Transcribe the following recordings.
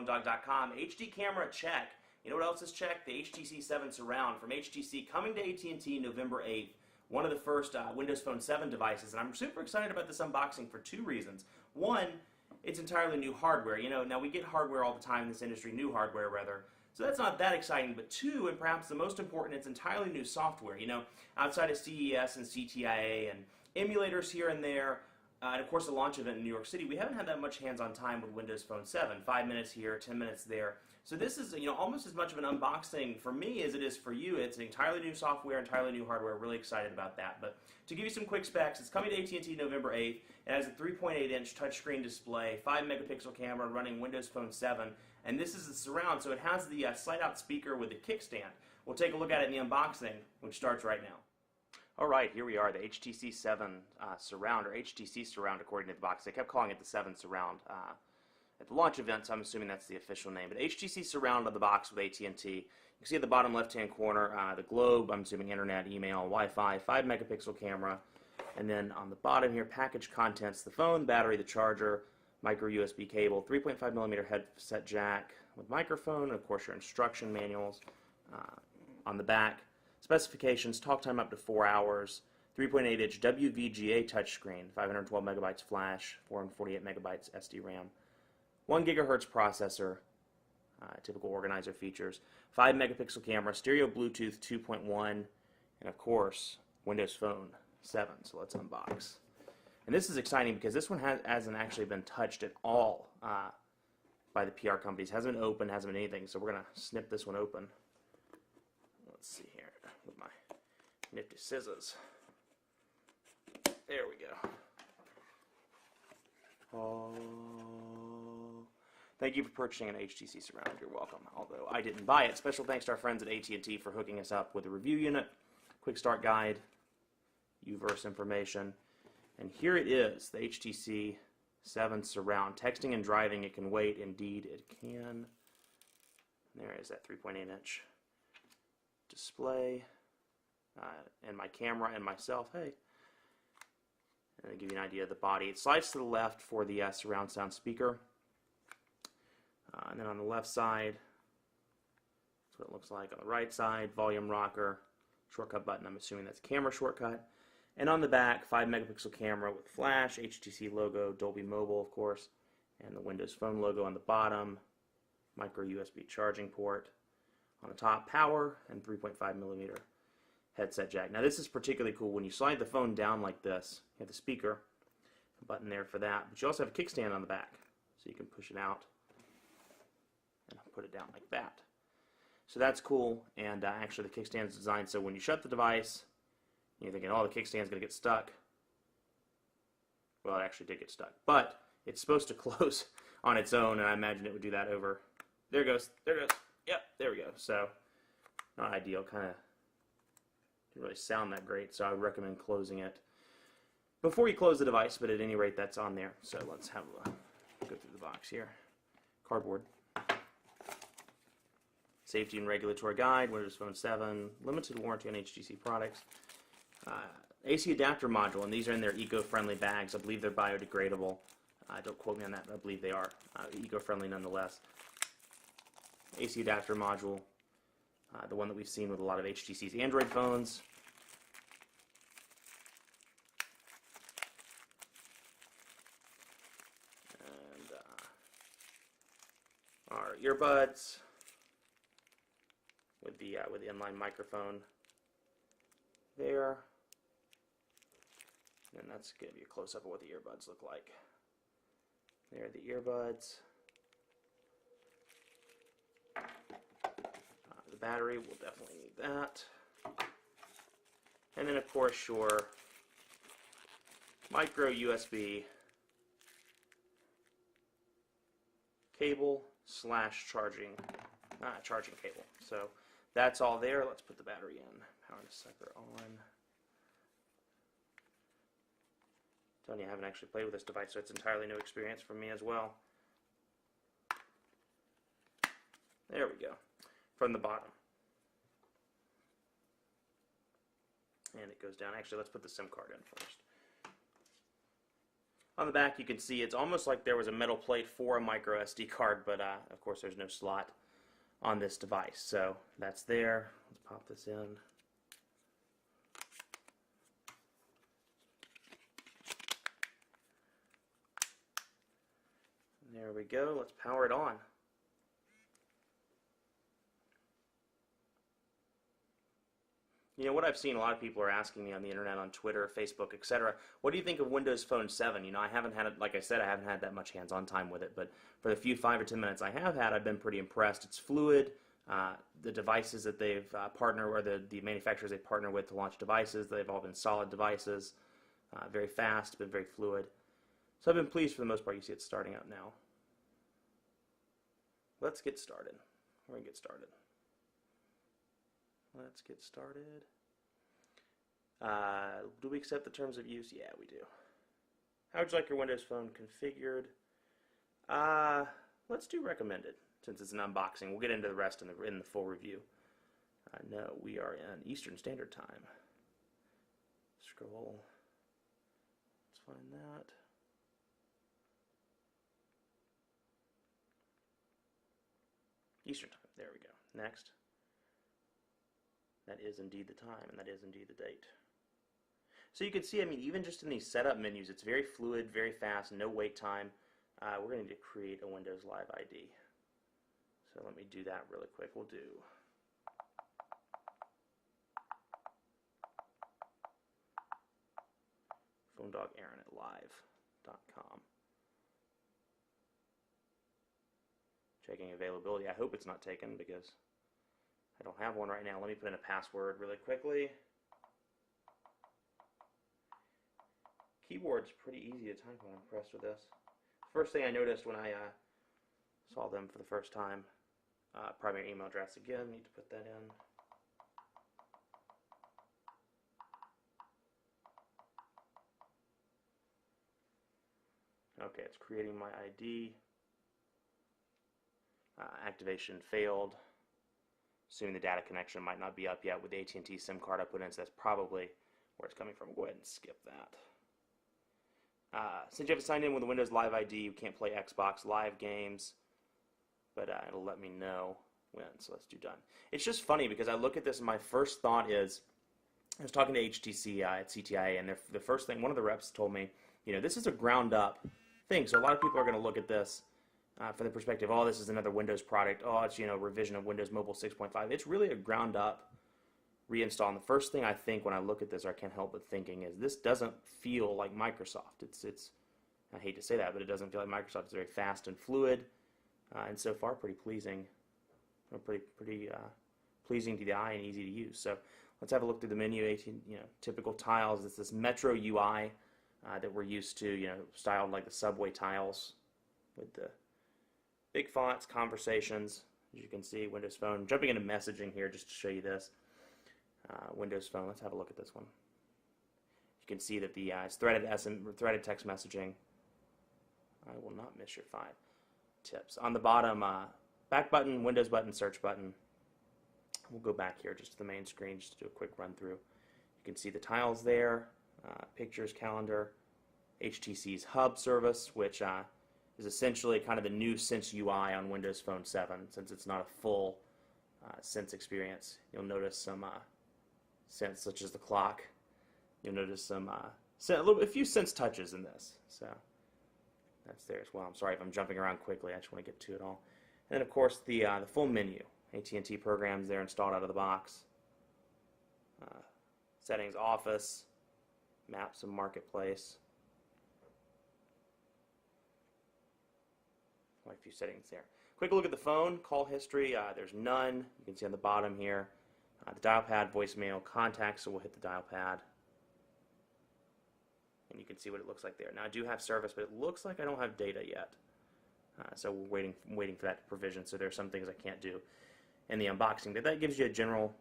HTCSurroundDog.com. HD camera, check. You know what else is check? The HTC 7 Surround from HTC, coming to AT&T November 8th. One of the first Windows Phone 7 devices, and I'm super excited about this unboxing for two reasons. One, it's entirely new hardware. You know, now we get hardware all the time in this industry, new hardware rather, so that's not that exciting. But two, and perhaps the most important, it's entirely new software. You know, outside of CES and CTIA and emulators here and there, and of course the launch event in New York City, we haven't had that much hands-on time with Windows Phone 7. 5 minutes here, 10 minutes there. So this is, you know, almost as much of an unboxing for me as it is for you. It's entirely new software, entirely new hardware. Really excited about that. But to give you some quick specs, it's coming to AT&T November 8th. It has a 3.8-inch touchscreen display, 5-megapixel camera running Windows Phone 7, and this is the Surround, so it has the slide-out speaker with the kickstand. We'll take a look at it in the unboxing, which starts right now. All right, here we are, the HTC 7 Surround, or HTC Surround according to the box. They kept calling it the 7 Surround at the launch event, so I'm assuming that's the official name. But HTC Surround on the box with AT&T. You can see at the bottom left-hand corner the globe, I'm assuming internet, email, Wi-Fi, 5-megapixel camera, and then on the bottom here, package contents, the phone, battery, the charger, micro USB cable, 3.5mm headset jack with microphone, and of course your instruction manuals. On the back, specifications, talk time up to 4 hours, 3.8-inch WVGA touchscreen, 512 megabytes flash, 448 megabytes SD RAM, 1 gigahertz processor, typical organizer features, 5-megapixel camera, stereo Bluetooth 2.1, and of course Windows Phone 7. So let's unbox. And this is exciting because this one hasn't actually been touched at all by the PR companies. Hasn't been opened, hasn't been anything. So we're going to snip this one open. Let's see here with my nifty scissors. There we go. Oh. Thank you for purchasing an HTC Surround. You're welcome. Although I didn't buy it. Special thanks to our friends at AT&T for hooking us up with a review unit, quick start guide, UVerse information. And here it is, the HTC 7 Surround. Texting and driving, it can wait. Indeed, it can. There is that 3.8-inch display. And my camera and myself. Hey. And to give you an idea of the body, it slides to the left for the surround sound speaker. And then on the left side, that's what it looks like. On the right side, volume rocker, shortcut button. I'm assuming that's camera shortcut. And on the back, 5-megapixel camera with flash, HTC logo, Dolby Mobile, of course, and the Windows Phone logo on the bottom, micro USB charging port. On the top, power, and 3.5mm headset jack. Now this is particularly cool. When you slide the phone down like this, you have the speaker, a button there for that, but you also have a kickstand on the back, so you can push it out and put it down like that. So that's cool, and actually the kickstand is designed so when you shut the device, you're thinking, oh, the kickstand's going to get stuck. Well, it actually did get stuck, but it's supposed to close on its own, and I imagine it would do that over. There it goes. There it goes. Yep, there we go. So, not ideal. Kind of didn't really sound that great, so I would recommend closing it before you close the device, but at any rate, that's on there. So let's have a go through the box here. Cardboard. Safety and regulatory guide, Windows Phone 7, limited warranty on HTC products. AC adapter module, and these are in their eco-friendly bags. I believe they're biodegradable. Don't quote me on that, but I believe they are eco-friendly nonetheless. AC adapter module, the one that we've seen with a lot of HTC's Android phones. And our earbuds with the inline microphone there. And that's going to be a close-up of what the earbuds look like. There are the earbuds. The battery, we'll definitely need that. And then, of course, your micro USB cable / charging cable. So that's all there. Let's put the battery in. Power sucker on. Telling you, I haven't actually played with this device, so it's entirely new experience for me as well. There we go. From the bottom. And it goes down. Actually, let's put the SIM card in first. On the back, you can see it's almost like there was a metal plate for a micro SD card, but of course there's no slot on this device. So that's there. Let's pop this in. There we go. Let's power it on. You know, what I've seen, a lot of people are asking me on the internet, on Twitter, Facebook, etc. What do you think of Windows Phone 7? You know, I haven't had it, like I said, I haven't had that much hands-on time with it, but for the few 5 or 10 minutes I have had, I've been pretty impressed. It's fluid. The devices that they've partnered, or the manufacturers they partner with to launch devices, they've all been solid devices, very fast, been very fluid. So I've been pleased for the most part. You see it starting out now. Let's get started. We're going to get started. Let's get started. Do we accept the terms of use? Yeah, we do. How would you like your Windows Phone configured? Let's do recommended, since it's an unboxing. We'll get into the rest in the full review. No, we are in Eastern Standard Time. Scroll. Let's find that. Eastern Time. There we go. Next. That is indeed the time, and that is indeed the date. So you can see, I mean, even just in these setup menus, it's very fluid, very fast, no wait time. We're going to need to create a Windows Live ID. So let me do that really quick. We'll do PhoneDogAaron@live.com. Checking availability. I hope it's not taken because I don't have one right now. Let me put in a password really quickly. Keyboard's pretty easy to type on. I'm impressed with this. First thing I noticed when I saw them for the first time, primary email address again, need to put that in. Okay, it's creating my ID. Activation failed. Assuming the data connection might not be up yet with the AT&T SIM card I put in, so that's probably where it's coming from. Go ahead and skip that. Since you haven't signed in with the Windows Live ID, you can't play Xbox Live games, but it'll let me know when, so let's do done. It's just funny because I look at this and my first thought is, I was talking to HTC at CTIA, and the first thing, one of the reps told me, you know, this is a ground up thing, so a lot of people are going to look at this from the perspective, oh, this is another Windows product, oh, it's, you know, revision of Windows Mobile 6.5. It's really a ground up reinstall. And the first thing I think when I look at this, or I can't help but thinking, is this doesn't feel like Microsoft. It's I hate to say that, but it doesn't feel like Microsoft. It's very fast and fluid, and so far pretty pleasing, pretty pleasing to the eye and easy to use. So let's have a look through the menu. Typical tiles. It's this Metro UI that we're used to, you know, styled like the subway tiles with the big fonts, conversations. As you can see, Windows Phone. Jumping into messaging here just to show you this. Windows Phone. Let's have a look at this one. You can see that the it's threaded text messaging. I will not miss your 5 tips. On the bottom, back button, Windows button, search button. We'll go back here just to the main screen just to do a quick run through. You can see the tiles there, pictures, calendar, HTC's Hub service, which is essentially kind of the new Sense UI on Windows Phone 7, since it's not a full Sense experience. You'll notice some Sense, such as the clock. You'll notice some a few Sense touches in this. So that's there as well. I'm sorry if I'm jumping around quickly. I just want to get to it all. And then, of course, the full menu. AT&T programs there installed out of the box. Settings, Office, Maps, and Marketplace. Quite a few settings there. Quick look at the phone. Call history. There's none. You can see on the bottom here. The dial pad, voicemail, contacts. So we'll hit the dial pad. And you can see what it looks like there. Now I do have service, but it looks like I don't have data yet. So we're waiting for that provision. So there are some things I can't do in the unboxing. But that gives you a general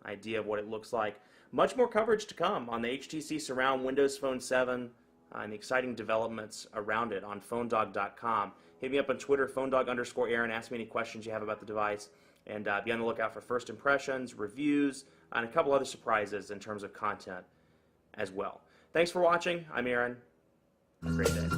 idea of what it looks like. Much more coverage to come on the HTC Surround Windows Phone 7 and the exciting developments around it on PhoneDog.com. Hit me up on Twitter, PhoneDog_Aaron. Ask me any questions you have about the device. And be on the lookout for first impressions, reviews, and a couple other surprises in terms of content as well. Thanks for watching. I'm Aaron. Have a great day.